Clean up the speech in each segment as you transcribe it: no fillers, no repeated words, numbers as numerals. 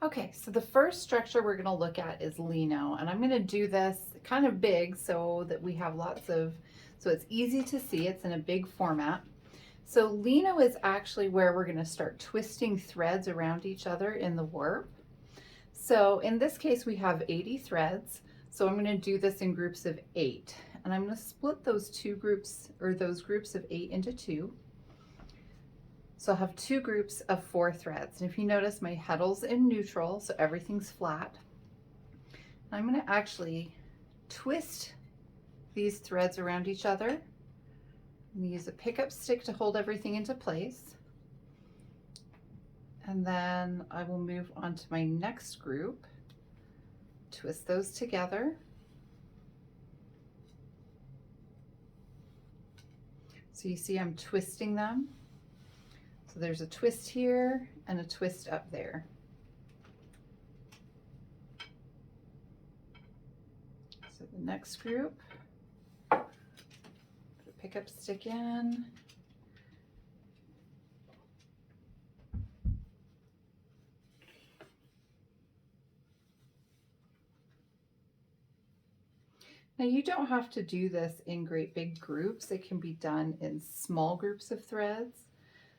Okay, so the first structure we're going to look at is Leno, and I'm going to do this kind of big so that we have so it's easy to see. It's in a big format. So Leno is actually where we're going to start twisting threads around each other in the warp. So in this case, we have 80 threads. So I'm going to do this in groups of 8, and I'm going to split those those groups of 8 into 2. So I'll have 2 groups of 4 threads. And if you notice, my heddle's in neutral, so everything's flat. I'm going to actually twist these threads around each other. I'm going to use a pickup stick to hold everything into place. And then I will move on to my next group, twist those together. So you see I'm twisting them. So there's a twist here and a twist up there. So the next group, put a pickup stick in. Now you don't have to do this in great big groups. It can be done in small groups of threads.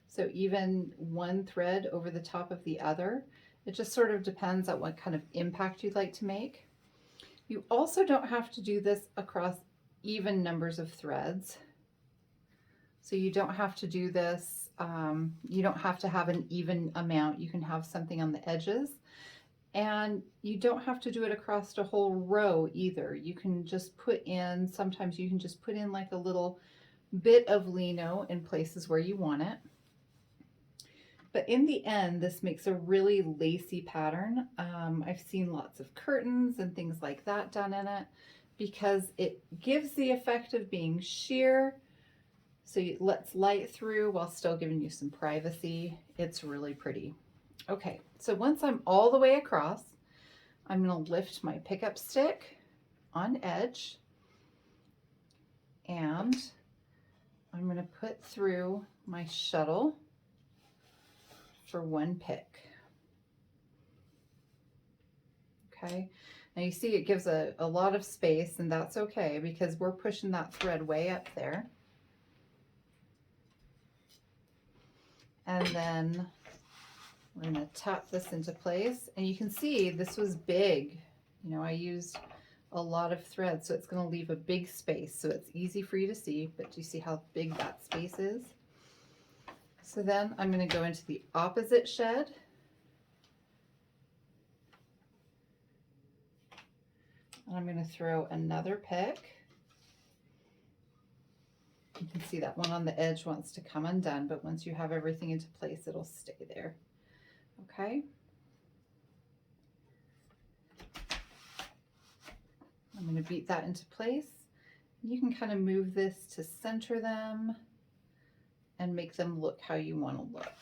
So even one thread over the top of the other. It just sort of depends on what kind of impact you'd like to make. You also don't have to do this across even numbers of threads. So you don't have to do this, you don't have to have an even amount. You can have something on the edges. And you don't have to do it across a whole row either. You can just put in, sometimes you can just put in like a little bit of Leno in places where you want it. But in the end, this makes a really lacy pattern. I've seen lots of curtains and things like that done in it because it gives the effect of being sheer. So it lets light through while still giving you some privacy. It's really pretty. Okay, so once I'm all the way across, I'm going to lift my pickup stick on edge and I'm going to put through my shuttle for one pick. Okay, now you see it gives a lot of space, and that's okay because we're pushing that thread way up there. And then we're going to tap this into place, and you can see this was big. You know, I used a lot of thread, so it's going to leave a big space, so it's easy for you to see, but do you see how big that space is? So then I'm going to go into the opposite shed. And I'm going to throw another pick. You can see that one on the edge wants to come undone, but once you have everything into place, it'll stay there. Okay. I'm going to beat that into place. You can kind of move this to center them and make them look how you want to look.